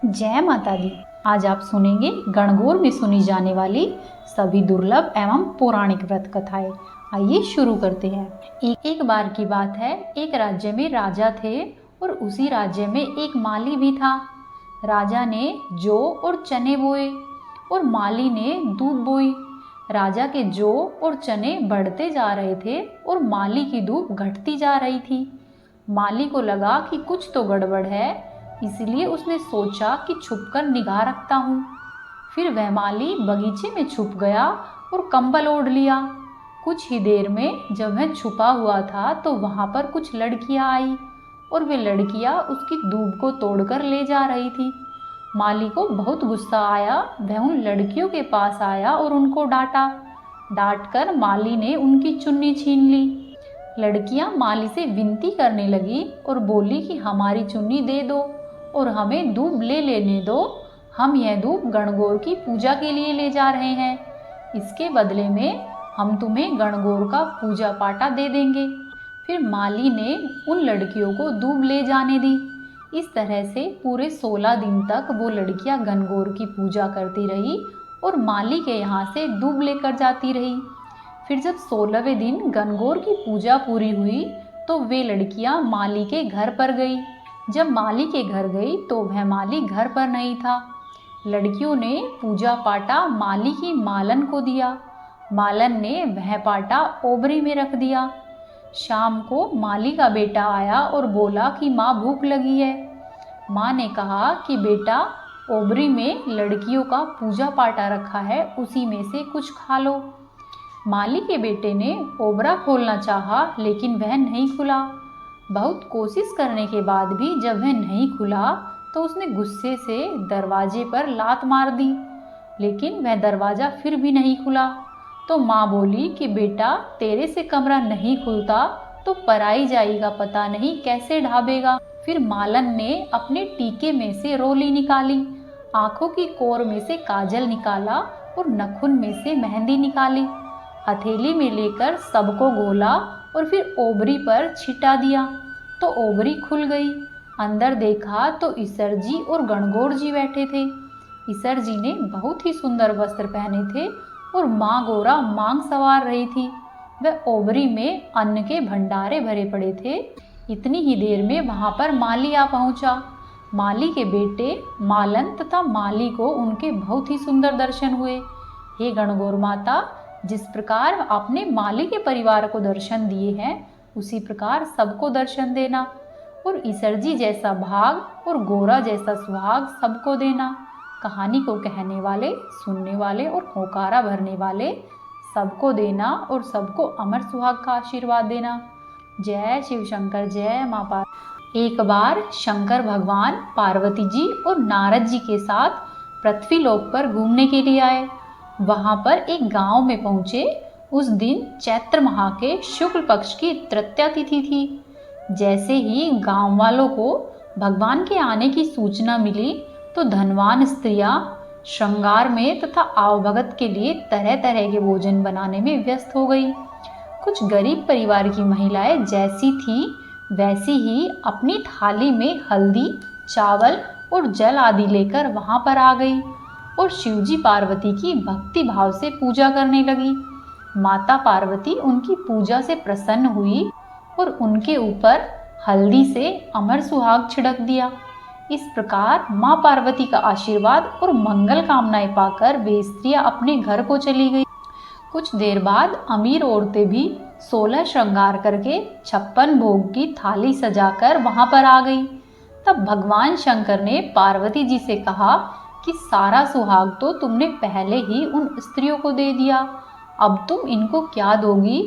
जय माता दी। आज आप सुनेंगे गणगौर में सुनी जाने वाली सभी दुर्लभ एवं पौराणिक व्रत कथाएं। आइए शुरू करते हैं। एक बार की बात है, एक राज्य में राजा थे और उसी राज्य में एक माली भी था। राजा ने जौ और चने बोए और माली ने दूब बोई। राजा के जौ और चने बढ़ते जा रहे थे और माली की दूब घटती जा रही थी। माली को लगा कि कुछ तो गड़बड़ है, इसलिए उसने सोचा कि छुपकर निगाह रखता हूँ। फिर वह माली बगीचे में छुप गया और कंबल ओढ़ लिया। कुछ ही देर में जब वह छुपा हुआ था तो वहाँ पर कुछ लड़कियाँ आई और वे लड़कियाँ उसकी दूब को तोड़कर ले जा रही थी। माली को बहुत गुस्सा आया। वह उन लड़कियों के पास आया और उनको डांटा। डांटकर माली ने उनकी चुन्नी छीन ली। लड़कियां माली से विनती करने लगी और बोली कि हमारी चुन्नी दे दो और हमें दूब ले लेने दो। हम यह दूब गणगौर की पूजा के लिए ले जा रहे हैं। इसके बदले में हम तुम्हें गणगौर का पूजा पाटा दे देंगे। फिर माली ने उन लड़कियों को दूब ले जाने दी। इस तरह से पूरे 16 दिन तक वो लड़कियां गणगौर की पूजा करती रही और माली के यहाँ से दूब लेकर जाती रही। फिर जब 16वें दिन गणगौर की पूजा पूरी हुई तो वे लड़कियां माली के घर पर गई। जब माली के घर गई तो वह माली घर पर नहीं था। लड़कियों ने पूजा पाटा माली की मालन को दिया। मालन ने वह पाटा ओबरी में रख दिया। शाम को माली का बेटा आया और बोला कि माँ भूख लगी है। माँ ने कहा कि बेटा, ओबरी में लड़कियों का पूजा पाटा रखा है, उसी में से कुछ खा लो। माली के बेटे ने ओबरा खोलना चाहा लेकिन वह नहीं खुला। बहुत कोशिश करने के बाद भी जब वह नहीं खुला तो उसने गुस्से से दरवाजे पर लात मार दी, लेकिन वह दरवाज़ा फिर भी नहीं खुला। तो माँ बोली कि बेटा, तेरे से कमरा नहीं खुलता तो पराई जाई का पता नहीं कैसे ढाबेगा। फिर मालन ने अपने टीके में से रोली निकाली, आँखों की कोर में से काजल निकाला और नखुन में से मेहंदी निकाली। हथेली में लेकर सबको घोला और फिर ओबरी पर छिटा दिया तो ओबरी खुल गई। अंदर देखा तो ईसर जी और गणगौर जी बैठे थे। ईसर जी ने बहुत ही सुंदर वस्त्र पहने थे और माँ गौरा मांग सवार रही थी। वह ओबरी में अन्न के भंडारे भरे पड़े थे। इतनी ही देर में वहाँ पर माली आ पहुँचा। माली के बेटे मालन तथा माली को उनके बहुत ही सुंदर दर्शन हुए। हे गणगौर माता, जिस प्रकार आपने माली के परिवार को दर्शन दिए हैं उसी प्रकार सबको दर्शन देना और ईसर जी जैसा भाग और गोरा जैसा सुहाग सबको देना। कहानी को कहने वाले, सुनने वाले और होकारा भरने वाले सबको देना और सबको अमर सुहाग का आशीर्वाद देना। जय शिव शंकर, जय माँ पार्वती। एक बार शंकर भगवान पार्वती जी और नारद जी के साथ पृथ्वीलोक पर घूमने के लिए आए। वहाँ पर एक गांव में पहुँचे। उस दिन चैत्र माह के शुक्ल पक्ष की तृतीया तिथि थी। जैसे ही गांव वालों को भगवान के आने की सूचना मिली तो धनवान स्त्रियां श्रृंगार में तथा आवभगत के लिए तरह तरह के भोजन बनाने में व्यस्त हो गई। कुछ गरीब परिवार की महिलाएं जैसी थी वैसी ही अपनी थाली में हल्दी, चावल और जल आदि लेकर वहां पर आ गई और शिवजी पार्वती की भक्ति भाव से पूजा करने लगी। माता पार्वती उनकी पूजा से प्रसन्न हुई और उनके ऊपर हल्दी से अमर सुहाग छिड़क दिया। इस प्रकार माँ पार्वती का आशीर्वाद और मंगल कामनाएं पाकर वे स्त्रियां अपने घर को चली गई। कुछ देर बाद अमीर औरतें भी 16 श्रृंगार करके 56 भोग की थाली सजाकर वहां पर आ गई। तब भगवान शंकर ने पार्वती जी से कहा कि सारा सुहाग तो तुमने पहले ही उन स्त्रियों को दे दिया, अब तुम इनको क्या दोगी।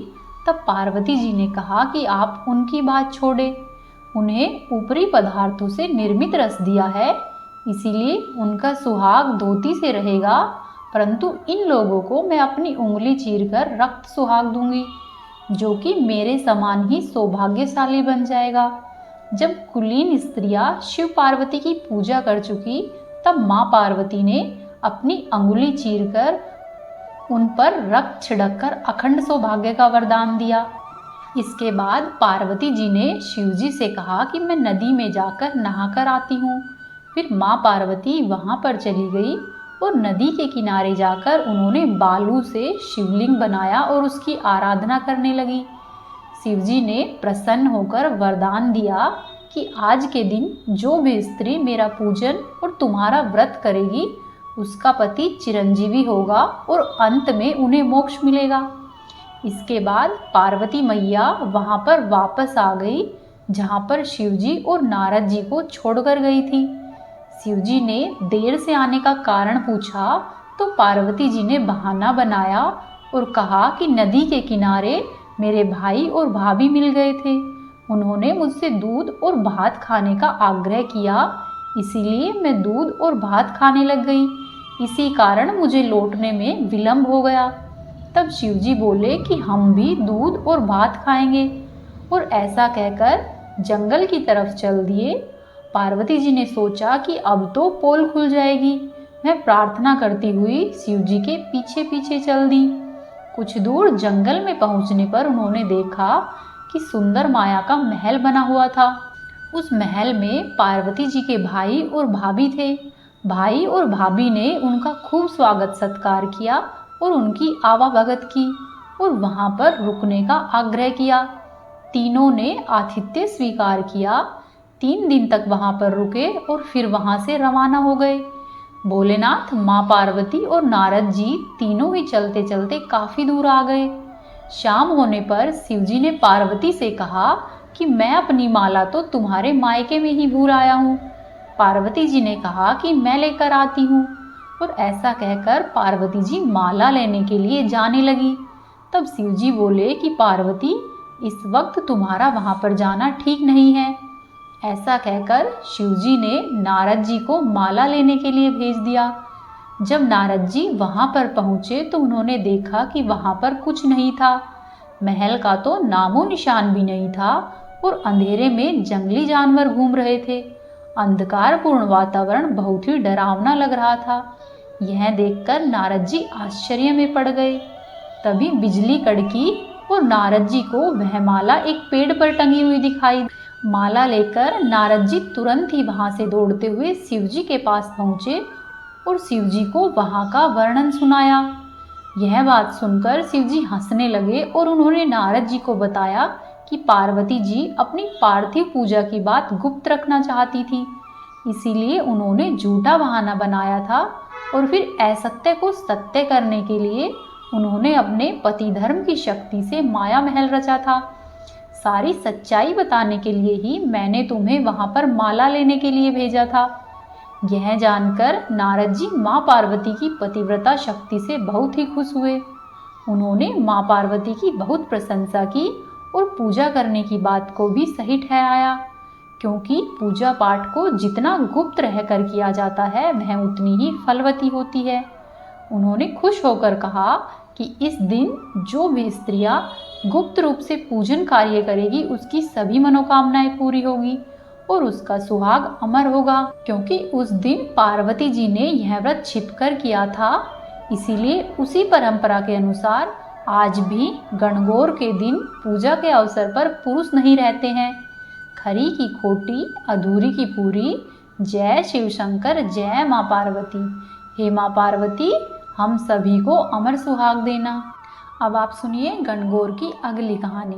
तब पार्वती जी ने कहा कि आप उनकी बात छोड़े, उन्हें ऊपरी पदार्थों से निर्मित रस दिया है, इसीलिए उनका सुहाग धोती से रहेगा, परंतु इन लोगों को मैं अपनी उंगली चीरकर रक्त सुहाग दूंगी, जो कि मेरे समान ही सौभाग्यशाली बन जाएगा। जब कुलीन स्त्रियां शिव पार्वती की पूजा कर चुकी तब माँ पार्वती ने अपनी अंगुली चीरकर उन पर रक्त छिड़ककर अखंड सौभाग्य का वरदान दिया। इसके बाद पार्वती जी ने शिवजी से कहा कि मैं नदी में जाकर नहाकर आती हूँ। फिर माँ पार्वती वहाँ पर चली गई और नदी के किनारे जाकर उन्होंने बालू से शिवलिंग बनाया और उसकी आराधना करने लगी। शिवजी ने प्रसन्न होकर वरदान दिया कि आज के दिन जो भी स्त्री मेरा पूजन और तुम्हारा व्रत करेगी उसका पति चिरंजीवी होगा और अंत में उन्हें मोक्ष मिलेगा। इसके बाद पार्वती मैया वहाँ पर वापस आ गई जहाँ पर शिवजी और नारद जी को छोड़कर गई थी। शिवजी ने देर से आने का कारण पूछा तो पार्वती जी ने बहाना बनाया और कहा कि नदी के किनारे मेरे भाई और भाभी मिल गए थे। उन्होंने मुझसे दूध और भात खाने का आग्रह किया, इसीलिए मैं दूध और भात खाने लग गई। इसी कारण मुझे लौटने में विलंब हो गया। तब शिवजी बोले कि हम भी दूध और भात खाएंगे और ऐसा कहकर जंगल की तरफ चल दिए। पार्वती जी ने सोचा कि अब तो पोल खुल जाएगी। मैं प्रार्थना करती हुई शिवजी के पीछे पीछे चल दी। कुछ दूर जंगल में पहुंचने पर उन्होंने देखा कि सुंदर माया का महल बना हुआ था। उस महल में पार्वती जी के भाई और भाभी थे। भाई और भाभी ने उनका खूब स्वागत सत्कार किया और उनकी आवाभगत की और वहां पर रुकने का आग्रह किया। तीनों ने आतिथ्य स्वीकार किया। 3 दिन तक वहां पर रुके और फिर वहां से रवाना हो गए। भोलेनाथ, माँ पार्वती और नारद जी तीनों ही चलते चलते काफी दूर आ गए। शाम होने पर शिवजी ने पार्वती से कहा कि मैं अपनी माला तो तुम्हारे मायके में ही भूल आया हूँ। पार्वती जी ने कहा कि मैं लेकर आती हूँ और ऐसा कहकर पार्वती जी माला लेने के लिए जाने लगी। तब शिवजी बोले कि पार्वती, इस वक्त तुम्हारा वहां पर जाना ठीक नहीं है। ऐसा कहकर शिवजी ने नारद जी को माला लेने के लिए भेज दिया। जब नारद जी वहां पर पहुंचे तो उन्होंने देखा कि वहां पर कुछ नहीं था। महल का तो नामो निशान भी नहीं था और अंधेरे में जंगली जानवर घूम रहे थे। अंधकारपूर्ण वातावरण बहुत ही डरावना लग रहा था। यह देखकर नारद जी आश्चर्य में पड़ गए। तभी बिजली कड़की और नारद जी को वह माला एक पेड़ पर टंगी हुई दिखाई। माला लेकर नारद जी तुरंत ही वहां से दौड़ते हुए शिवजी के पास पहुंचे और शिवजी को वहां का वर्णन सुनाया। यह बात सुनकर शिवजी हंसने लगे और उन्होंने नारद जी को बताया कि पार्वती जी अपनी पार्थिव पूजा की बात गुप्त रखना चाहती थी, इसीलिए उन्होंने झूठा बहाना बनाया था और फिर असत्य को सत्य करने के लिए उन्होंने अपने पति धर्म की शक्ति से माया महल रचा था। सारी सच्चाई बताने के लिए ही मैंने तुम्हें वहां पर माला लेने के लिए भेजा था। यह जानकर नारद जी माँ पार्वती की पतिव्रता शक्ति से बहुत ही खुश हुए। उन्होंने माँ पार्वती की बहुत प्रशंसा की और पूजा करने की बात को भी सही ठहराया, क्योंकि पूजा पाठ को जितना गुप्त रहकर किया जाता है वह उतनी ही फलवती होती है। उन्होंने खुश होकर कहा कि इस दिन जो भी स्त्रियां गुप्त रूप से पूजन कार्य करेगी उसकी सभी मनोकामनाएं पूरी होगी और उसका सुहाग अमर होगा, क्योंकि उस दिन पार्वती जी ने यह व्रत छिपकर किया था। इसीलिए उसी परंपरा के अनुसार आज भी गणगौर के दिन पूजा के अवसर पर पुरुष नहीं रहते हैं। खरी की खोटी, अधूरी की पूरी। जय शिव शंकर, जय माँ पार्वती। हे माँ पार्वती, हम सभी को अमर सुहाग देना। अब आप सुनिए गणगौर की अगली कहानी।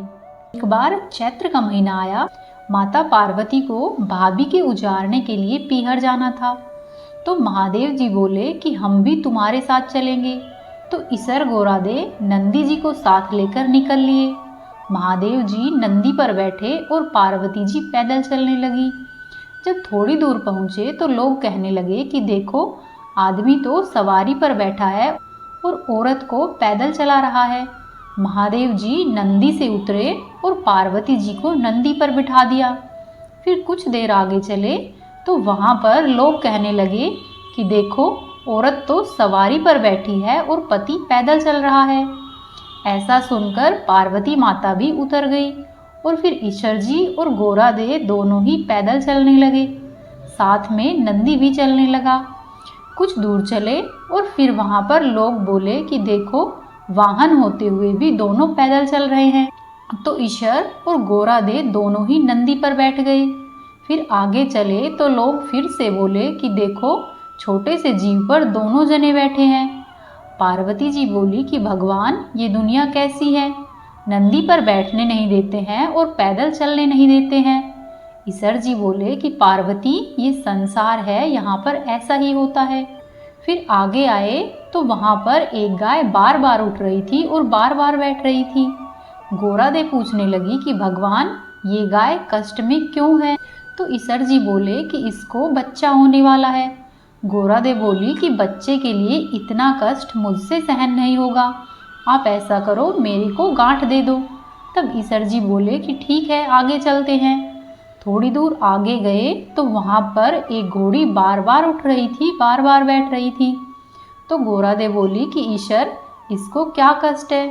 एक बार चैत्र का महीना आया। माता पार्वती को भाभी के उजारने के लिए पीहर जाना था, तो महादेव जी बोले कि हम भी तुम्हारे साथ चलेंगे। तो ईसर गोरादे नंदी जी को साथ लेकर निकल लिए। महादेव जी नंदी पर बैठे और पार्वती जी पैदल चलने लगी। जब थोड़ी दूर पहुंचे तो लोग कहने लगे कि देखो, आदमी तो सवारी पर बैठा है और औरत को पैदल चला रहा है। महादेव जी नंदी से उतरे और पार्वती जी को नंदी पर बिठा दिया। फिर कुछ देर आगे चले तो वहां पर लोग कहने लगे कि देखो, औरत तो सवारी पर बैठी है और पति पैदल चल रहा है। ऐसा सुनकर पार्वती माता भी उतर गई और फिर ईश्वर जी और गोरादे दोनों ही पैदल चलने लगे। साथ में नंदी भी चलने लगा। कुछ दूर चले और फिर वहां पर लोग बोले कि देखो, वाहन होते हुए भी दोनों पैदल चल रहे हैं। तो ईश्वर और गोरादे दोनों ही नंदी पर बैठ गए। फिर आगे चले तो लोग फिर से बोले कि देखो, छोटे से जीव पर दोनों जने बैठे हैं। पार्वती जी बोली कि भगवान, ये दुनिया कैसी है, नंदी पर बैठने नहीं देते हैं और पैदल चलने नहीं देते हैं। ईसर जी बोले कि पार्वती, ये संसार है, यहाँ पर ऐसा ही होता है। फिर आगे आए तो वहाँ पर एक गाय बार बार उठ रही थी और बार बार बैठ रही थी। गोरादे पूछने लगी कि भगवान, ये गाय कष्ट में क्यों है? तो ईसर जी बोले कि इसको बच्चा होने वाला है। गोरादे बोली कि बच्चे के लिए इतना कष्ट मुझसे सहन नहीं होगा, आप ऐसा करो, मेरे को गांठ दे दो। तब ईसर जी बोले कि ठीक है, आगे चलते हैं। थोड़ी दूर आगे गए तो वहाँ पर एक घोड़ी बार बार उठ रही थी, बार बार बैठ रही थी। तो गोरादे बोली कि ईश्वर, इसको क्या कष्ट है?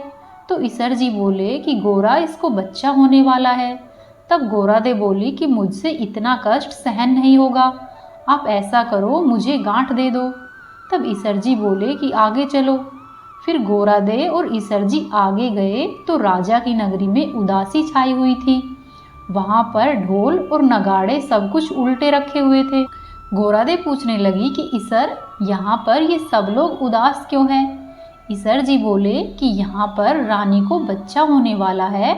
तो ईसर जी बोले कि गोरा, इसको बच्चा होने वाला है। तब गोरादे बोली कि मुझसे इतना कष्ट सहन नहीं होगा, आप ऐसा करो, मुझे गांठ दे दो। तब ईसर जी बोले कि आगे चलो। फिर गोरादे और ईसर जी आगे गए तो राजा की नगरी में उदासी छाई हुई थी। वहाँ पर ढोल और नगाड़े सब कुछ उल्टे रखे हुए थे। गोरादे पूछने लगी कि ईसर, यहाँ पर ये सब लोग उदास क्यों हैं? ईसर जी बोले कि यहाँ पर रानी को बच्चा होने वाला है।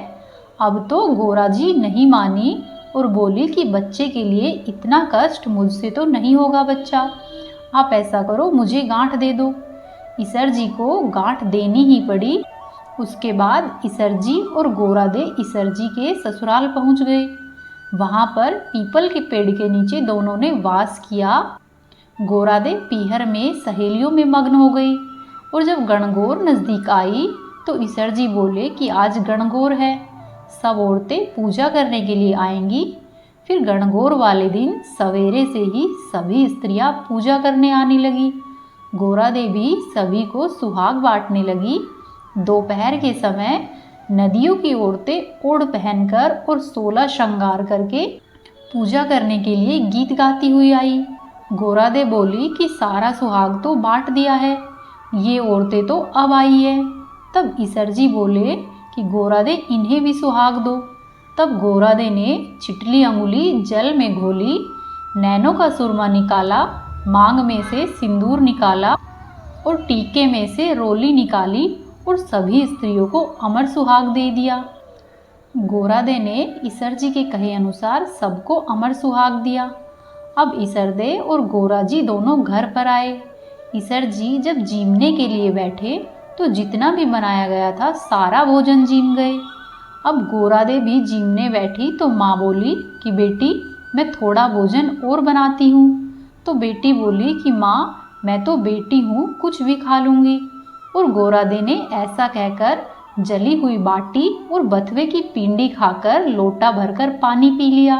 अब तो गोरा जी नहीं मानी और बोली कि बच्चे के लिए इतना कष्ट मुझसे तो नहीं होगा बच्चा, आप ऐसा करो, मुझे गांठ दे दो। ईसर जी को गांठ देनी ही पड़ी। उसके बाद ईसर जी और गोरादे ईसर जी के ससुराल पहुंच गए। वहां पर पीपल के पेड़ के नीचे दोनों ने वास किया। गोरादे पीहर में सहेलियों में मग्न हो गई और जब गणगौर नजदीक आई तो ईसर जी बोले कि आज गणगौर है, सब औरतें पूजा करने के लिए आएंगी। फिर गणगौर वाले दिन सवेरे से ही सभी स्त्रियां पूजा करने आने लगी। गोरादे भी सभी को सुहाग बांटने लगी। दोपहर के समय नदियों की औरतें ओढ़ पहनकर और 16 श्रृंगार करके पूजा करने के लिए गीत गाती हुई आई। गोरादे बोली कि सारा सुहाग तो बांट दिया है, ये औरतें तो अब आई है। तब ईसर जी बोले कि गोरादे, इन्हें भी सुहाग दो। तब गोरादे ने चिटली अंगुली जल में घोली, नैनों का सुरमा निकाला, मांग में से सिंदूर निकाला और टीके में से रोली निकाली और सभी स्त्रियों को अमर सुहाग दे दिया। गोरादे ने ईसर जी के कहे अनुसार सबको अमर सुहाग दिया। अब ईसरदे और गोरा जी दोनों घर पर आए। ईसर जी जब जीमने के लिए बैठे तो जितना भी बनाया गया था सारा भोजन जीम गए। अब गोरादे भी जीमने बैठी तो माँ बोली कि बेटी, मैं थोड़ा भोजन और बनाती हूँ। तो बेटी बोली कि माँ, मैं तो बेटी हूँ, कुछ भी खा लूँगी। और गोरादे ने ऐसा कहकर जली हुई बाटी और बथुए की पिंडी खाकर लोटा भरकर पानी पी लिया।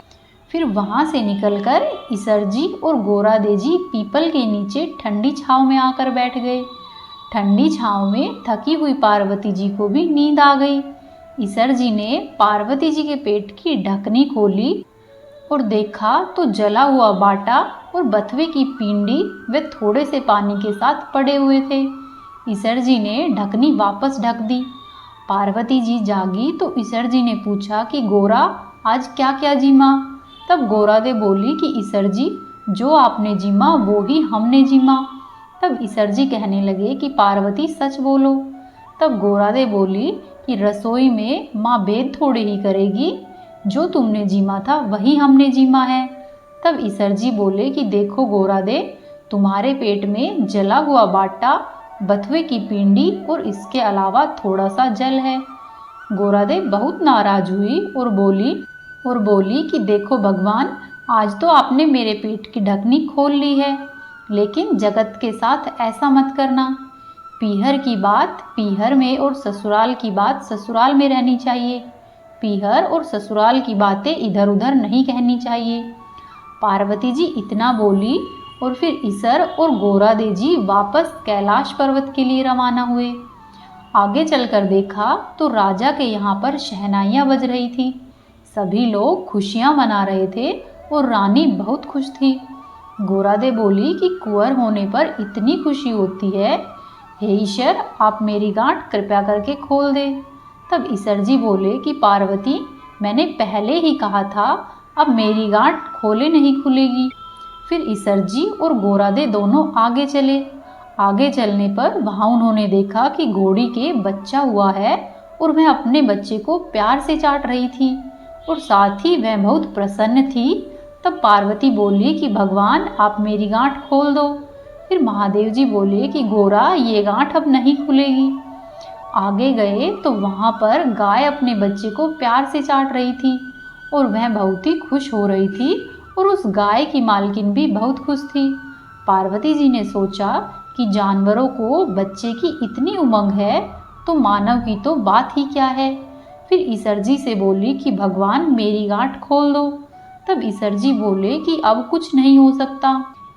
फिर वहाँ से निकलकर ईसर जी और गोरादे जी पीपल के नीचे ठंडी छाँव में आकर बैठ गए। ठंडी छाँव में थकी हुई पार्वती जी को भी नींद आ गई। ईसर जी ने पार्वती जी के पेट की ढकनी खोली और देखा तो जला हुआ बाटा और बथुए की पिंडी वे थोड़े से पानी के साथ पड़े हुए थे। ईसर जी ने ढकनी वापस ढक दी। पार्वती जी जागी तो ईसर जी ने पूछा कि गोरा, आज क्या क्या जीमा? तब गोरादे बोली कि ईसर जी, जो आपने जीमा वो ही हमने जीमा। तब ईसर जी कहने लगे कि पार्वती, सच बोलो। तब गोरादे बोली कि रसोई में माँ भेद थोड़े ही करेगी, जो तुमने जीमा था वही हमने जीमा है। तब ईसर जी बोले कि देखो गोरादे, तुम्हारे पेट में जला हुआ बाटा, बथुए की पिंडी और इसके अलावा थोड़ा सा जल है। गोरादे बहुत नाराज हुई और बोली कि देखो भगवान, आज तो आपने मेरे पेट की ढकनी खोल ली है, लेकिन जगत के साथ ऐसा मत करना। पीहर की बात पीहर में और ससुराल की बात ससुराल में रहनी चाहिए। पीहर और ससुराल की बातें इधर उधर नहीं कहनी चाहिए। पार्वती जी इतना बोली और फिर ईसर और गोरादे जी वापस कैलाश पर्वत के लिए रवाना हुए। आगे चलकर देखा तो राजा के यहाँ पर शहनाइयाँ बज रही थी। सभी लोग खुशियाँ मना रहे थे और रानी बहुत खुश थी। गोरादे बोली कि कुंवर होने पर इतनी खुशी होती है, हे ईश्वर, आप मेरी गांठ कृपया करके खोल दे। तब ईसर जी बोले कि पार्वती, मैंने पहले ही कहा था, अब मेरी गांठ खोले नहीं खुलेगी। फिर ईसरजी और गोरादे दोनों आगे चले। आगे चलने पर वहां उन्होंने देखा कि घोड़ी के बच्चा हुआ है और वह अपने बच्चे को प्यार से चाट रही थी और साथ ही वह बहुत प्रसन्न थी। तब पार्वती बोली कि भगवान आप मेरी गांठ खोल दो। फिर महादेव जी बोले कि गोरा ये गांठ अब नहीं खुलेगी। आगे गए तो वहां पर गाय अपने बच्चे को प्यार से चाट रही थी और वह बहुत ही खुश हो रही थी और उस गाय की मालकिन भी बहुत खुश थी। पार्वती जी ने सोचा कि जानवरों को बच्चे की इतनी उमंग है तो मानव की तो बात ही क्या है। फिर ईसरजी से बोली कि भगवान मेरी गांठ खोल दो। तब ईसरजी बोले कि अब कुछ नहीं हो सकता।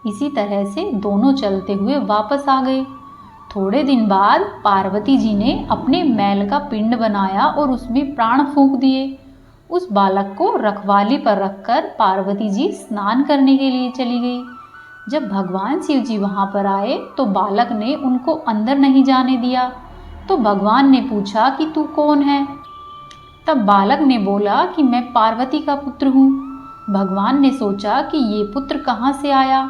इसी तरह से दोनों चलते हुए वापस आ गए। थोड़े दिन बाद पार्वती जी ने अपने मैल का पिंड बनाया और उसमें प्राण फूंक दिए। उस बालक को रखवाली पर रखकर पार्वती जी स्नान करने के लिए चली गई। जब भगवान शिव जी वहां पर आए तो बालक ने उनको अंदर नहीं जाने दिया। तो भगवान ने पूछा कि तू कौन है। तब बालक ने बोला कि मैं पार्वती का पुत्र हूँ। भगवान ने सोचा कि ये पुत्र कहाँ से आया,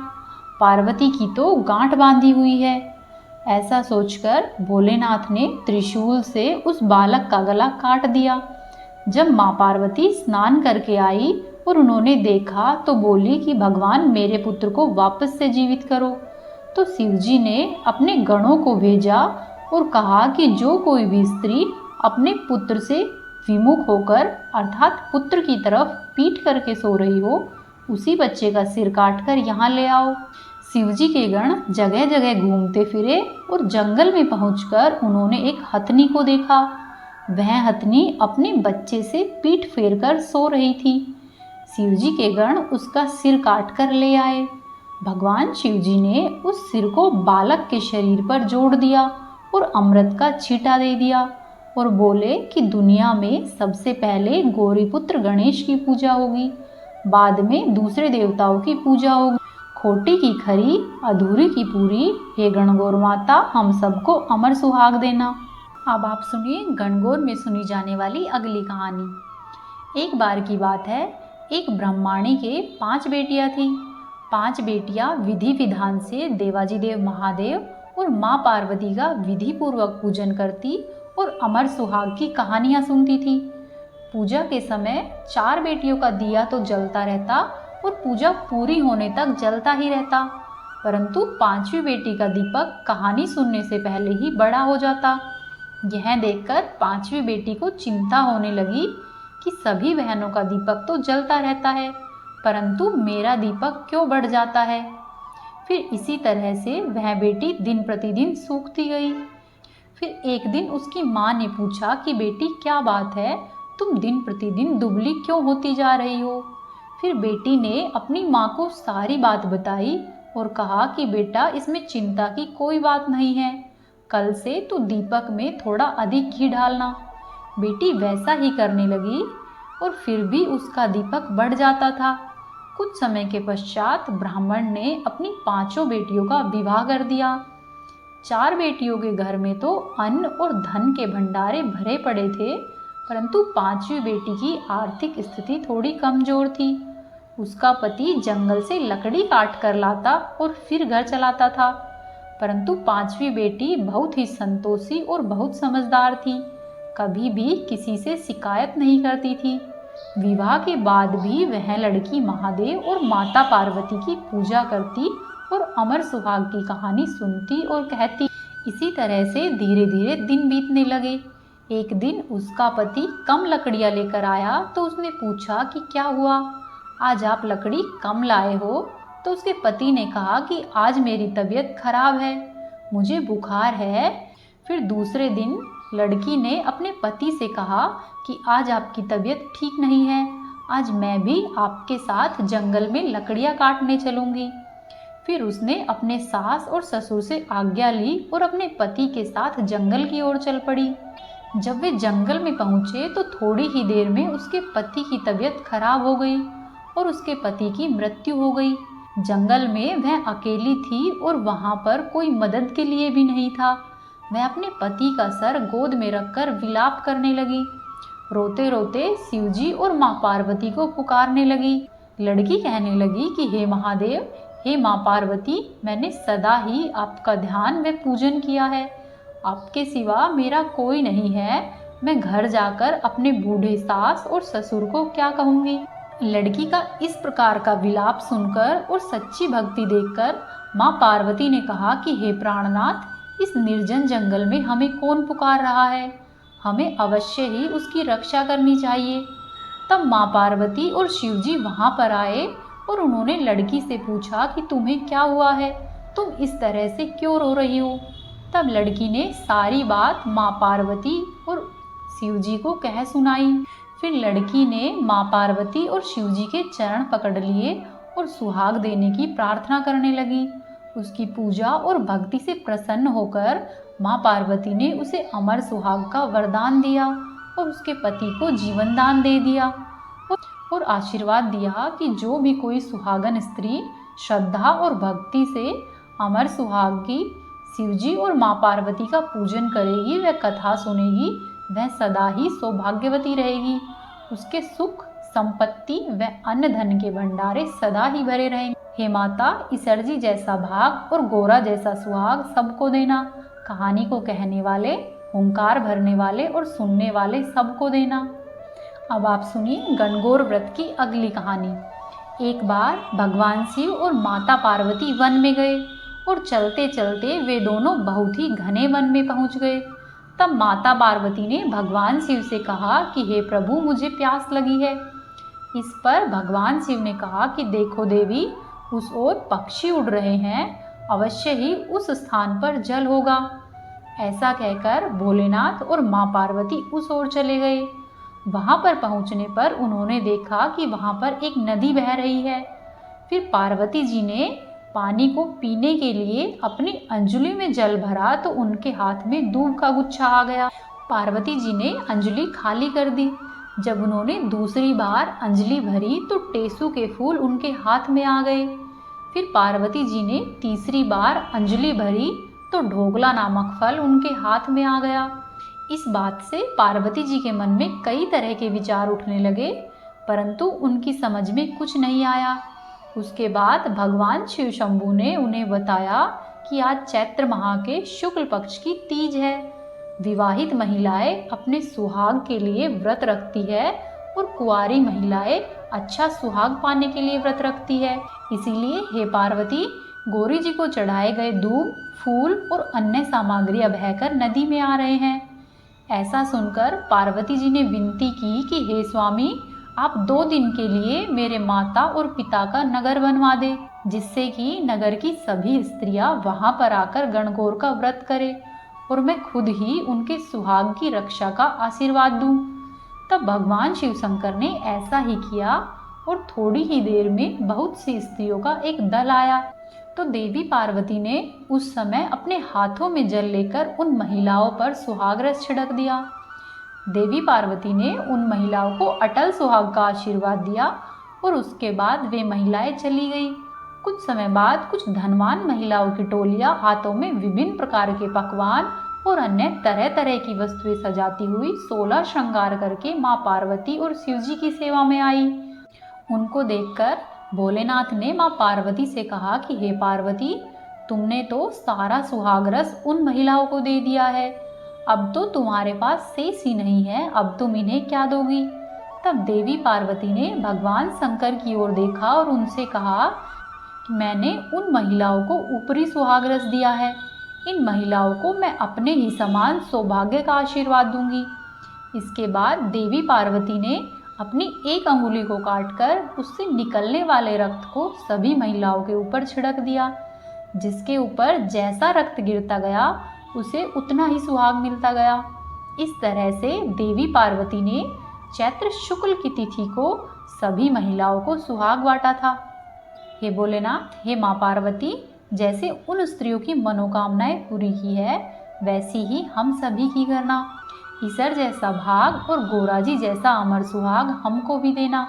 पार्वती की तो गांठ बांधी हुई है। ऐसा सोचकर भोलेनाथ ने त्रिशूल से उस बालक का गला काट दिया। जब माँ पार्वती स्नान करके आई और उन्होंने देखा तो बोली कि भगवान मेरे पुत्र को वापस से जीवित करो। तो शिवजी ने अपने गणों को भेजा और कहा कि जो कोई भी स्त्री अपने पुत्र से विमुख होकर अर्थात पुत्र की तरफ पीठ करके सो रही हो उसी बच्चे का सिर काटकर यहाँ ले आओ। शिवजी के गण जगह जगह घूमते फिरे और जंगल में पहुंचकर उन्होंने एक हथनी को देखा। वह हथनी अपने बच्चे से पीठ फेर कर सो रही थी। शिवजी के गण उसका सिर काट कर ले आए। भगवान शिवजी ने उस सिर को बालक के शरीर पर जोड़ दिया और अमृत का छींटा दे दिया और बोले कि दुनिया में सबसे पहले गौरीपुत्र गणेश की पूजा होगी, बाद में दूसरे देवताओं की पूजा होगी। खोटी की खरी अधूरी की पूरी, हे गणगौर माता हम सबको अमर सुहाग देना। अब आप सुनिए गणगौर में सुनी जाने वाली अगली कहानी। एक बार की बात है, एक ब्रह्माणी के 5 बेटियां थीं। 5 बेटियां विधि विधान से देवाजी देव महादेव और माँ पार्वती का विधि पूर्वक पूजन करती और अमर सुहाग की कहानियां सुनती थी। पूजा के समय 4 बेटियों का दिया तो जलता रहता और पूजा पूरी होने तक जलता ही रहता, परंतु 5वीं बेटी का दीपक कहानी सुनने से पहले ही बड़ा हो जाता। यह देखकर 5वीं बेटी को चिंता होने लगी कि सभी बहनों का दीपक तो जलता रहता है, परंतु मेरा दीपक क्यों बढ़ जाता है। फिर इसी तरह से वह बेटी दिन प्रतिदिन सूखती गई। फिर एक दिन उसकी माँ ने पूछा कि बेटी क्या बात है, तुम दिन प्रतिदिन दुबली क्यों होती जा रही हो। फिर बेटी ने अपनी माँ को सारी बात बताई और कहा कि बेटा इसमें चिंता की कोई बात नहीं है, कल से तो दीपक में थोड़ा अधिक घी डालना। बेटी वैसा ही करने लगी और फिर भी उसका दीपक बढ़ जाता था। कुछ समय के पश्चात ब्राह्मण ने अपनी 5 बेटियों का विवाह कर दिया। 4 बेटियों के घर में तो अन्न और धन के भंडारे भरे पड़े थे, परंतु 5वीं बेटी की आर्थिक स्थिति थोड़ी कमजोर थी। उसका पति जंगल से लकड़ी काट कर लाता और फिर घर चलाता था, परंतु 5वीं बेटी बहुत ही संतोषी और बहुत समझदार थी, कभी भी किसी से शिकायत नहीं करती थी। विवाह के बाद भी वह लड़की महादेव और माता पार्वती की पूजा करती और अमर सुहाग की कहानी सुनती और कहती। इसी तरह से धीरे धीरे दिन बीतने लगे। एक दिन उसका पति कम लकड़ियाँ लेकर आया तो उसने पूछा कि क्या हुआ, आज आप लकड़ी कम लाए हो। तो उसके पति ने कहा कि आज मेरी तबीयत खराब है, मुझे बुखार है। फिर दूसरे दिन लड़की ने अपने पति से कहा कि आज आपकी तबीयत ठीक नहीं है, आज मैं भी आपके साथ जंगल में लकड़ियाँ काटने चलूँगी। फिर उसने अपने सास और ससुर से आज्ञा ली और अपने पति के साथ जंगल की ओर चल पड़ी। जब वे जंगल में पहुँचे तो थोड़ी ही देर में उसके पति की तबीयत खराब हो गई और उसके पति की मृत्यु हो गई। जंगल में वह अकेली थी और वहाँ पर कोई मदद के लिए भी नहीं था। वह अपने पति का सर गोद में रखकर विलाप करने लगी। रोते रोते शिवजी और माँ पार्वती को पुकारने लगी। लड़की कहने लगी कि हे महादेव, हे माँ पार्वती, मैंने सदा ही आपका ध्यान व पूजन किया है। आपके सिवा मेरा कोई नहीं है। मैं घर जाकर अपने बूढ़े सास और ससुर को क्या कहूँगी। लड़की का इस प्रकार का विलाप सुनकर और सच्ची भक्ति देखकर माँ पार्वती ने कहा कि हे प्राणनाथ, इस निर्जन जंगल में हमें कौन पुकार रहा है, हमें अवश्य ही उसकी रक्षा करनी चाहिए। तब माँ पार्वती और शिवजी वहाँ पर आए और उन्होंने लड़की से पूछा कि तुम्हें क्या हुआ है, तुम इस तरह से क्यों रो रही हो। तब लड़की ने सारी बात माँ पार्वती और शिवजी को कह सुनाई। फिर लड़की ने माँ पार्वती और शिवजी के चरण पकड़ लिए और सुहाग देने की प्रार्थना करने लगी। उसकी पूजा और भक्ति से प्रसन्न होकर माँ पार्वती ने उसे अमर सुहाग का वरदान दिया और उसके पति को जीवन दान दे दिया और आशीर्वाद दिया कि जो भी कोई सुहागन स्त्री श्रद्धा और भक्ति से अमर सुहाग की शिवजी और माँ पार्वती का पूजन करेगी, वह कथा सुनेगी, वह सदा ही सौभाग्यवती रहेगी। उसके सुख, संपत्ति व अन्न धन के भंडारे सदा ही भरे रहेंगे। हे माता, ईसरजी जैसा भाग और गोरा जैसा सुहाग सबको देना। कहानी को कहने वाले, ओंकार भरने वाले और सुनने वाले सबको देना। अब आप सुनिए गणगौर व्रत की अगली कहानी। एक बार भगवान शिव और माता पार्वती वन में गए और चलते चलते वे दोनों बहुत ही घने वन में पहुंच गए। तब माता पार्वती ने भगवान शिव से कहा कि हे प्रभु, मुझे प्यास लगी है। इस पर भगवान शिव ने कहा कि देखो देवी, उस ओर पक्षी उड़ रहे हैं, अवश्य ही उस स्थान पर जल होगा। ऐसा कहकर भोलेनाथ और माँ पार्वती उस ओर चले गए। वहाँ पर पहुँचने पर उन्होंने देखा कि वहाँ पर एक नदी बह रही है। फिर पार्वती जी ने पानी को पीने के लिए अपनी अंजलि में जल भरा तो उनके हाथ में दूब का गुच्छा आ गया। पार्वती जी ने अंजलि खाली कर दी। जब उन्होंने दूसरी बार अंजलि भरी तो टेसू के फूल उनके हाथ में आ गए। फिर पार्वती जी ने तीसरी बार अंजलि भरी तो ढोगला नामक फल उनके हाथ में आ गया। इस बात से पार्वती जी के मन में कई तरह के विचार उठने लगे, परंतु उनकी समझ में कुछ नहीं आया। उसके बाद भगवान शिव शंभू ने उन्हें बताया कि आज चैत्र माह के शुक्ल पक्ष की तीज है। विवाहित महिलाएं अपने सुहाग के लिए व्रत रखती है और कुंवारी महिलाएं अच्छा सुहाग पाने के लिए व्रत रखती है। इसीलिए हे पार्वती, गौरी जी को चढ़ाए गए दूब, फूल और अन्य सामग्री बहकर नदी में आ रहे हैं। ऐसा सुनकर पार्वती जी ने विनती की कि हे स्वामी, आप 2 दिन के लिए मेरे माता और पिता का नगर बनवा दे, जिससे कि नगर की सभी स्त्रियां वहां पर आकर गणगौर का व्रत करें और मैं खुद ही उनके सुहाग की रक्षा का आशीर्वाद दूं। तब भगवान शिव शंकर ने ऐसा ही किया और थोड़ी ही देर में बहुत सी स्त्रियों का एक दल आया। तो देवी पार्वती ने उस समय अपने हाथों में जल लेकर उन महिलाओं पर सुहाग रस छिड़क दिया। देवी पार्वती ने उन महिलाओं को अटल सुहाग का आशीर्वाद दिया और उसके बाद वे महिलाएं चली गई। कुछ समय बाद कुछ धनवान महिलाओं की टोलियां हाथों में विभिन्न प्रकार के पकवान और अन्य तरह तरह की वस्तुएं सजाती हुई 16 श्रृंगार करके माँ पार्वती और शिवजी की सेवा में आई। उनको देखकर भोलेनाथ ने माँ पार्वती से कहा कि हे पार्वती, तुमने तो सारा सुहाग रस उन महिलाओं को दे दिया है, अब तो तुम्हारे पास शेष ही नहीं है, अब तुम इन्हें क्या दोगी। तब देवी पार्वती ने भगवान शंकर की ओर देखा और उनसे कहा कि मैंने उन महिलाओं को ऊपरी सुहाग रस दिया है, इन महिलाओं को मैं अपने ही समान सौभाग्य का आशीर्वाद दूंगी। इसके बाद देवी पार्वती ने अपनी एक अंगुली को काटकर उससे निकलने वाले रक्त को सभी महिलाओं के ऊपर छिड़क दिया। जिसके ऊपर जैसा रक्त गिरता गया उसे उतना ही सुहाग मिलता गया। इस तरह से देवी पार्वती ने चैत्र शुक्ल की तिथि को सभी महिलाओं को सुहाग बांटा था। हे भोलेनाथ, हे माँ पार्वती, जैसे उन स्त्रियों की मनोकामनाएं पूरी की है वैसी ही हम सभी की करना। ईसर जैसा भाग और गोराजी जैसा अमर सुहाग हमको भी देना।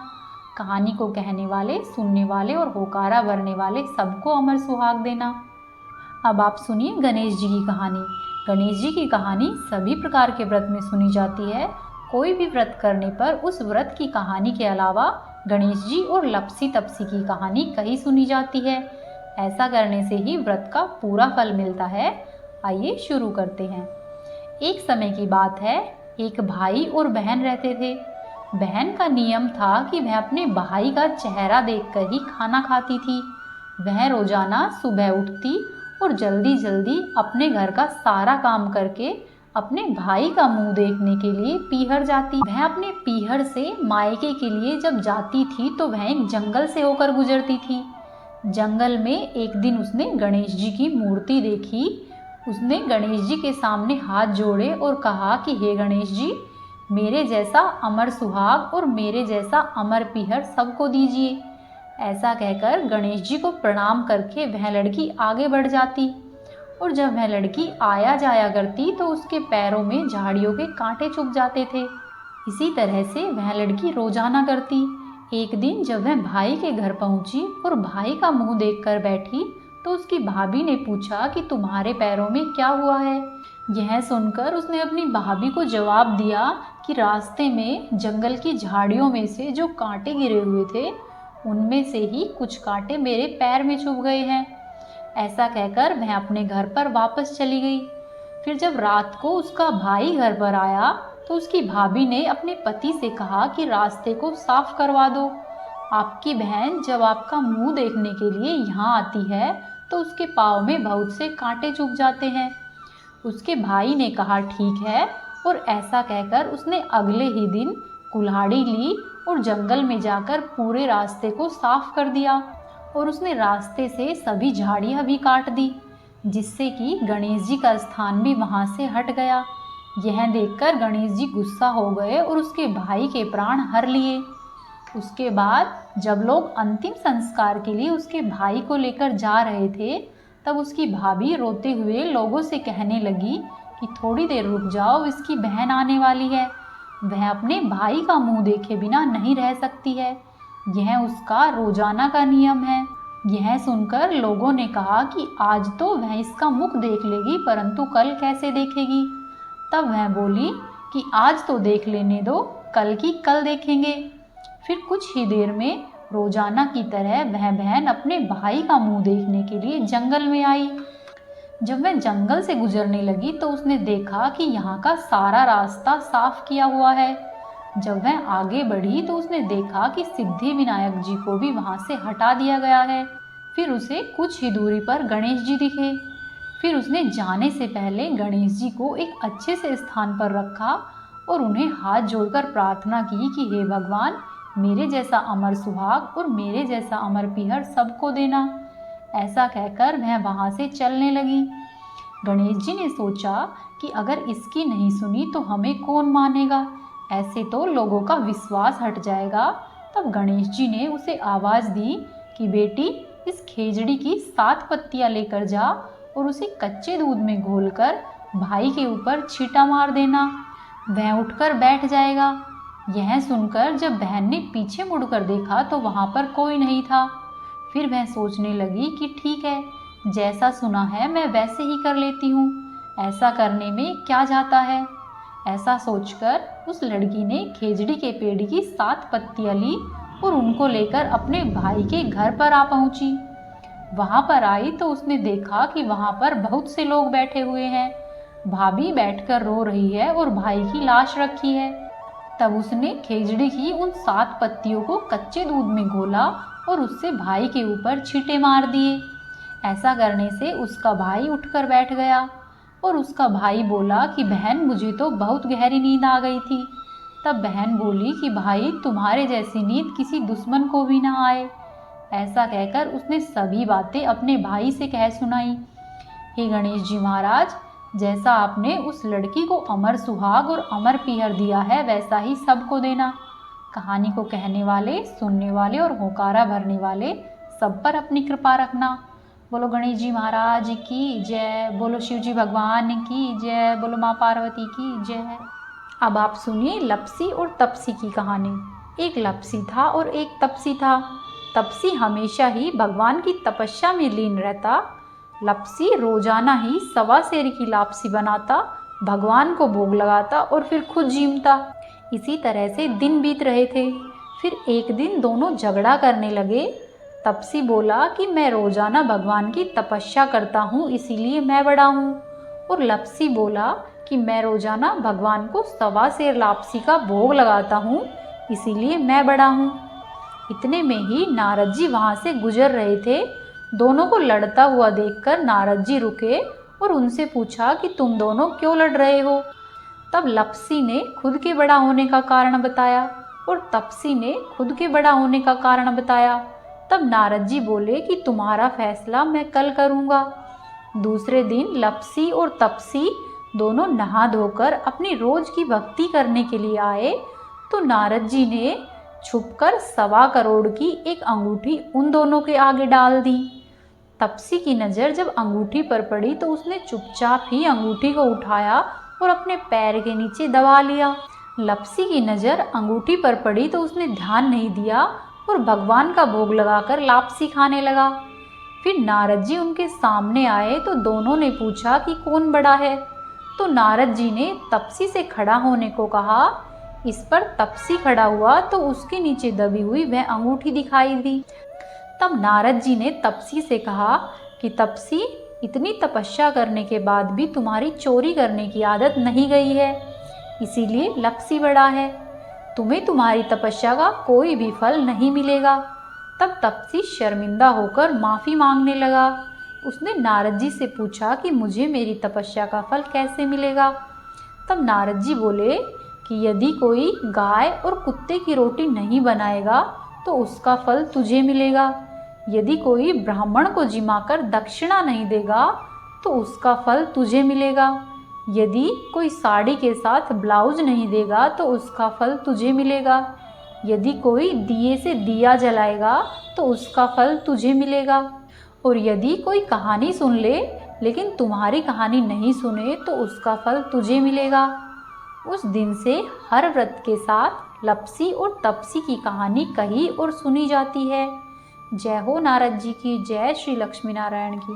कहानी को कहने वाले, सुनने वाले और होकारा भरने वाले सबको अमर सुहाग देना। अब आप सुनिए गणेश जी की कहानी। गणेश जी की कहानी सभी प्रकार के व्रत में सुनी जाती है, कोई भी व्रत करने पर उस व्रत की कहानी के अलावा गणेश जी और लपसी तपसी की कहानी कही सुनी जाती है। ऐसा करने से ही व्रत का पूरा फल मिलता है। आइए शुरू करते हैं। एक समय की बात है, एक भाई और बहन रहते थे। बहन का नियम था कि वह अपने भाई का चेहरा देखकर ही खाना खाती थी। वह रोजाना सुबह उठती और जल्दी जल्दी अपने घर का सारा काम करके अपने भाई का मुंह देखने के लिए पीहर जाती। वह अपने पीहर से मायके के लिए जब जाती थी तो वह एक जंगल से होकर गुजरती थी। जंगल में एक दिन उसने गणेश जी की मूर्ति देखी। उसने गणेश जी के सामने हाथ जोड़े और कहा कि हे गणेश जी, मेरे जैसा अमर सुहाग और मेरे जैसा अमर पीहर सबको दीजिए। ऐसा कहकर गणेश जी को प्रणाम करके वह लड़की आगे बढ़ जाती और जब वह लड़की आया जाया करती तो उसके पैरों में झाड़ियों के कांटे चुभ जाते थे। इसी तरह से वह लड़की रोजाना करती। एक दिन जब वह भाई के घर पहुंची और भाई का मुंह देखकर बैठी तो उसकी भाभी ने पूछा कि तुम्हारे पैरों में क्या हुआ है। यह सुनकर उसने अपनी भाभी को जवाब दिया कि रास्ते में जंगल की झाड़ियों में से जो कांटे गिरे हुए थे उनमें से ही कुछ कांटे मेरे पैर में चुभ गए हैं। ऐसा कहकर वह अपने घर पर वापस चली गई। फिर जब रात को उसका भाई घर पर आया तो उसकी भाभी ने अपने पति से कहा कि रास्ते को साफ करवा दो। आपकी बहन जब आपका मुंह देखने के लिए यहाँ आती है तो उसके पाँव में बहुत से कांटे चुभ जाते हैं। उसके भाई ने कहा ठीक है, और ऐसा कहकर उसने अगले ही दिन कुल्हाड़ी ली और जंगल में जाकर पूरे रास्ते को साफ कर दिया और उसने रास्ते से सभी झाड़ियाँ भी काट दी, जिससे कि गणेश जी का स्थान भी वहाँ से हट गया। यह देखकर गणेश जी गुस्सा हो गए और उसके भाई के प्राण हर लिए। उसके बाद जब लोग अंतिम संस्कार के लिए उसके भाई को लेकर जा रहे थे तब उसकी भाभी रोते हुए लोगों से कहने लगी कि थोड़ी देर रुक जाओ, इसकी बहन आने वाली है। वह अपने भाई का मुंह देखे बिना नहीं रह सकती है। यह उसका रोजाना का नियम है। यह सुनकर लोगों ने कहा कि आज तो वह इसका मुख देख लेगी, परंतु कल कैसे देखेगी। तब वह बोली कि आज तो देख लेने दो, कल की कल देखेंगे। फिर कुछ ही देर में रोजाना की तरह वह बहन अपने भाई का मुंह देखने के लिए जंगल में आई। जब वह जंगल से गुजरने लगी तो उसने देखा कि यहाँ का सारा रास्ता साफ किया हुआ है। जब वह आगे बढ़ी तो उसने देखा कि सिद्धि विनायक जी को भी वहाँ से हटा दिया गया है। फिर उसे कुछ ही दूरी पर गणेश जी दिखे। फिर उसने जाने से पहले गणेश जी को एक अच्छे से स्थान पर रखा और उन्हें हाथ जोड़कर प्रार्थना की कि हे भगवान, मेरे जैसा अमर सुहाग और मेरे जैसा अमर पीहर सबको देना। ऐसा कहकर वह वहाँ से चलने लगी। गणेश जी ने सोचा कि अगर इसकी नहीं सुनी तो हमें कौन मानेगा, ऐसे तो लोगों का विश्वास हट जाएगा। तब गणेश जी ने उसे आवाज़ दी कि बेटी, इस खेजड़ी की 7 पत्तियाँ लेकर जा और उसे कच्चे दूध में घोलकर भाई के ऊपर छींटा मार देना, वह उठकर बैठ जाएगा। यह सुनकर जब बहन ने पीछे मुड़कर देखा तो वहाँ पर कोई नहीं था। फिर वह सोचने लगी कि ठीक है, जैसा सुना है मैं वैसे ही कर लेती हूँ, ऐसा करने में क्या जाता है। ऐसा सोचकर उस लड़की ने खेजड़ी के पेड़ की 7 पत्तियाँ ली और उनको लेकर अपने भाई के घर पर आ पहुँची। वहाँ पर आई तो उसने देखा कि वहाँ पर बहुत से लोग बैठे हुए हैं। भाभी बैठकर रो रही है और भाई की लाश रखी है। तब उसने खेजड़ी की उन 7 पत्तियों को कच्चे दूध में घोला और उससे भाई के ऊपर छींटे मार दिए। ऐसा करने से उसका भाई उठकर बैठ गया और उसका भाई बोला कि बहन, मुझे तो बहुत गहरी नींद आ गई थी। तब बहन बोली कि भाई, तुम्हारे जैसी नींद किसी दुश्मन को भी ना आए। ऐसा कहकर उसने सभी बातें अपने भाई से कह सुनाई। हे गणेश जी महाराज, जैसा आपने उस लड़की को अमर सुहाग और अमर पीहर दिया है वैसा ही सबको देना। कहानी को कहने वाले, सुनने वाले और होकारा भरने वाले सब पर अपनी कृपा रखना। बोलो गणेश जी महाराज की जय, बोलो शिव जी भगवान की जय, बोलो माँ पार्वती की जय। अब आप सुनिए लपसी और तपसी की कहानी। एक लपसी था और एक तपसी था। तपसी हमेशा ही भगवान की तपस्या में लीन रहता। लपसी रोजाना ही 1.25 सेर की लापसी बनाता, भगवान को भोग लगाता और फिर खुद जीमता। इसी तरह से दिन बीत रहे थे। फिर एक दिन दोनों झगड़ा करने लगे। तपसी बोला कि मैं रोजाना भगवान की तपस्या करता हूँ, इसीलिए मैं बड़ा हूँ। और लपसी बोला कि मैं रोजाना भगवान को 1.25 सेर लापसी का भोग लगाता हूँ, इसीलिए मैं बड़ा हूँ। इतने में ही नारद जी वहाँ से गुजर रहे थे। दोनों को लड़ता हुआ देखकर नारद जी रुके और उनसे पूछा कि तुम दोनों क्यों लड़ रहे हो। तब लपसी ने खुद के बड़ा होने का कारण बताया और तपसी ने खुद के बड़ा होने का कारण बताया। तब नारद जी बोले कि तुम्हारा फैसला मैं कल करूँगा। दूसरे दिन लपसी और तपसी दोनों नहा धोकर अपनी रोज की भक्ति करने के लिए आए तो नारद जी ने छुपकर 1.25 करोड़ की एक अंगूठी उन दोनों के आगे डाल दी। तपसी की नज़र जब अंगूठी पर पड़ी तो उसने चुपचाप ही अंगूठी को उठाया और अपने पैर के नीचे दबा लिया। लपसी की नज़र अंगूठी पर पड़ी तो उसने ध्यान नहीं दिया और भगवान का भोग लगाकर लापसी खाने लगा। फिर नारद जी उनके सामने आए तो दोनों ने पूछा कि कौन बड़ा है। तो नारद जी ने तपसी से खड़ा होने को कहा। इस पर तपसी खड़ा हुआ तो उसके नीचे दबी हुई वह अंगूठी दिखाई दी। तब नारद जी ने तपसी से कहा कि तपसी, इतनी तपस्या करने के बाद भी तुम्हारी चोरी करने की आदत नहीं गई है, इसीलिए लपसी बड़ा है। तुम्हें तुम्हारी तपस्या का कोई भी फल नहीं मिलेगा। तब तपसी शर्मिंदा होकर माफ़ी मांगने लगा। उसने नारद जी से पूछा कि मुझे मेरी तपस्या का फल कैसे मिलेगा। तब नारद जी बोले कि यदि कोई गाय और कुत्ते की रोटी नहीं बनाएगा तो उसका फल तुझे मिलेगा। यदि कोई ब्राह्मण को जिमाकर दक्षिणा नहीं देगा तो उसका फल तुझे मिलेगा। यदि कोई साड़ी के साथ ब्लाउज नहीं देगा तो उसका फल तुझे मिलेगा। यदि कोई दिए से दिया जलाएगा तो उसका फल तुझे मिलेगा। और यदि कोई कहानी सुन ले लेकिन तुम्हारी कहानी नहीं सुने तो उसका फल तुझे मिलेगा। उस दिन से हर व्रत के साथ लपसी और तपसी की कहानी कही और सुनी जाती है। जय हो नारद जी की, जय श्री लक्ष्मी नारायण की।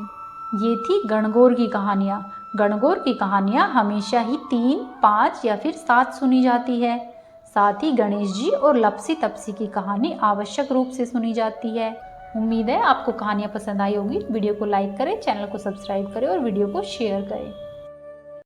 ये थी गणगौर की कहानियाँ। गणगौर की कहानियाँ हमेशा ही 3, 5 या फिर 7 सुनी जाती है। साथ ही गणेश जी और लपसी तपसी की कहानी आवश्यक रूप से सुनी जाती है। उम्मीद है आपको कहानियाँ पसंद आई होगी। वीडियो को लाइक करें, चैनल को सब्सक्राइब करें और वीडियो को शेयर करें।